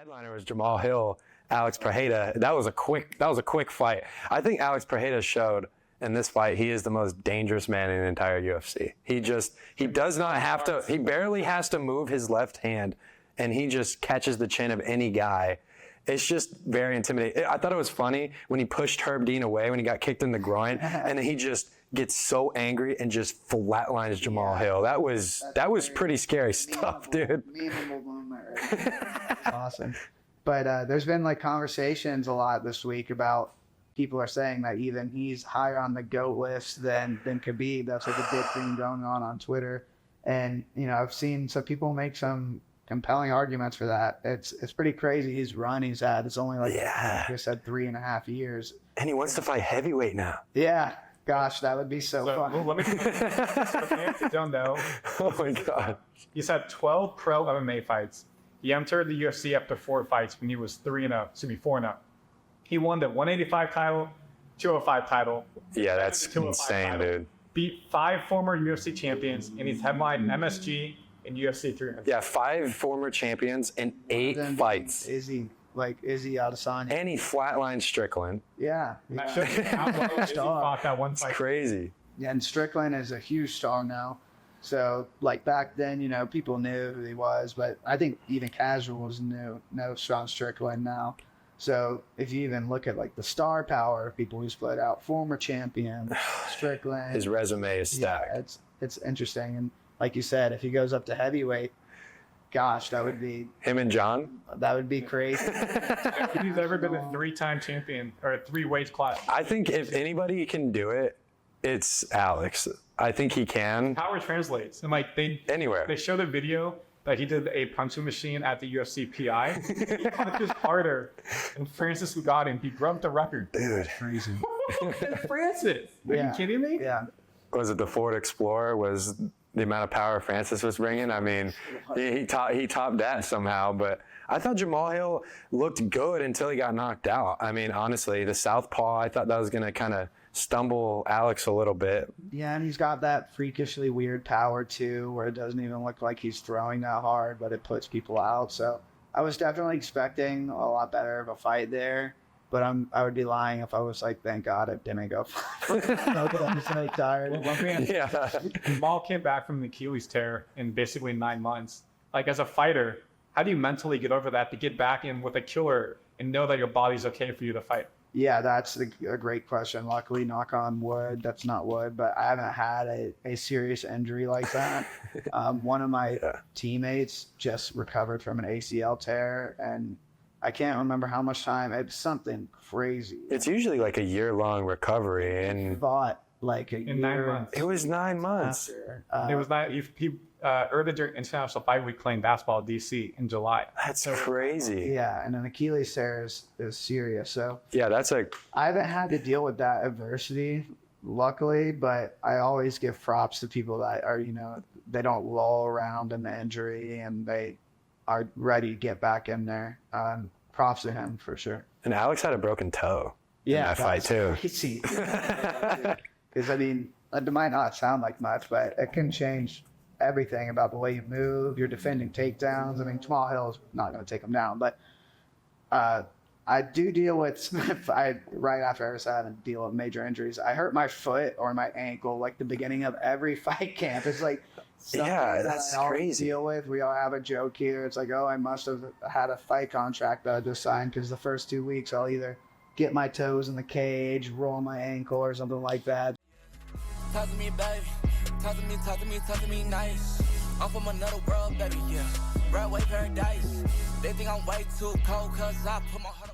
headliner was Jamahal Hill, Alex Pereira. That was a quick fight. I think Alex Pereira showed in this fight he is the most dangerous man in the entire UFC. He does not have to. He barely has to move his left hand, and he just catches the chin of any guy. It's just very intimidating. I thought it was funny when he pushed Herb Dean away when he got kicked in the groin, and then he just gets so angry and just flatlines Jamahal Hill. That was pretty scary stuff, dude. Awesome. But there's been like conversations a lot this week about people are saying that even he's higher on the GOAT list than Khabib. That's like a big thing going on Twitter. And, you know, I've seen some people make some compelling arguments for that. It's pretty crazy. His run he's had, it's only like, like I said, 3.5 years. And he wants to fight heavyweight now. Yeah. Gosh, that would be so fun. Well, let me if you don't know. Oh my God. He's had 12 pro MMA fights. He entered the UFC after 4 fights when he was 4-0. He won the 185 title, 205 title. Yeah, that's insane, title. Dude. Beat 5 former UFC champions, and he's headlined MSG and UFC 300. Yeah, 5 former champions and 8 fights. Izzy Adesanya. And he flatlined Strickland. Yeah. Izzy fought that one fight. It's crazy. Yeah, and Strickland is a huge star now. So, like back then, you know, people knew who he was, but I think even casuals know Sean Strickland now. So, if you even look at like the star power of people who split out, former champion, Strickland. His resume is stacked. Yeah, it's interesting. And like you said, if he goes up to heavyweight, gosh, that would be... Him and John? That would be crazy. If he's ever been a 3-time champion or a 3-weight class. I think if anybody can do it, it's Alex. I think he can. Power translates. And like anywhere. They showed a video that he did a punching machine at the UFC PI. He punches harder than Francis Ngannou. He broke the record. Dude. Crazy. Francis. Are you kidding me? Yeah. Was it the Ford Explorer? Was the amount of power Francis was bringing? I mean, he topped that somehow. But I thought Jamahal Hill looked good until he got knocked out. I mean, honestly, the southpaw, I thought that was going to kind of stumble Alex a little bit. Yeah, and he's got that freakishly weird power too, where it doesn't even look like he's throwing that hard, but it puts people out. So I was definitely expecting a lot better of a fight there, but I would be lying if I was like, thank God it didn't go. I'm just like tired. Yeah. Jamal came back from the Achilles tear in basically 9 months. Like as a fighter, how do you mentally get over that to get back in with a killer and know that your body's okay for you to fight? Yeah, that's a great question. Luckily, knock on wood, that's not wood, but I haven't had a serious injury like that. One of my teammates just recovered from an ACL tear, and I can't remember how much time. It's something crazy. It's usually like a year-long recovery. And fought like a year. 9 months. It was 9 months. It was not. He earned the international fight week playing basketball at DC in July. That's crazy. Yeah, and an Achilles tear is serious. So yeah, I haven't had to deal with that adversity, luckily, but I always give props to people that are, you know, they don't lull around in the injury and they are ready to get back in there. Props to him for sure. And Alex had a broken toe in that fight too. Crazy. Because I mean, it might not sound like much, but it can change everything about the way you move. You're defending takedowns. I mean, Jamahal Hill is not going to take him down, but I do deal with, right after I was having to deal with major injuries, I hurt my foot or my ankle like the beginning of every fight camp. It's like, that's crazy. Deal with. We all have a joke here. It's like, oh, I must have had a fight contract that I just signed because the first 2 weeks I'll either get my toes in the cage, roll my ankle or something like that. Talk to me, baby. Talk to me nice. I'm from another world, baby, yeah. Broadway paradise. They think I'm way too cold, cause I put my heart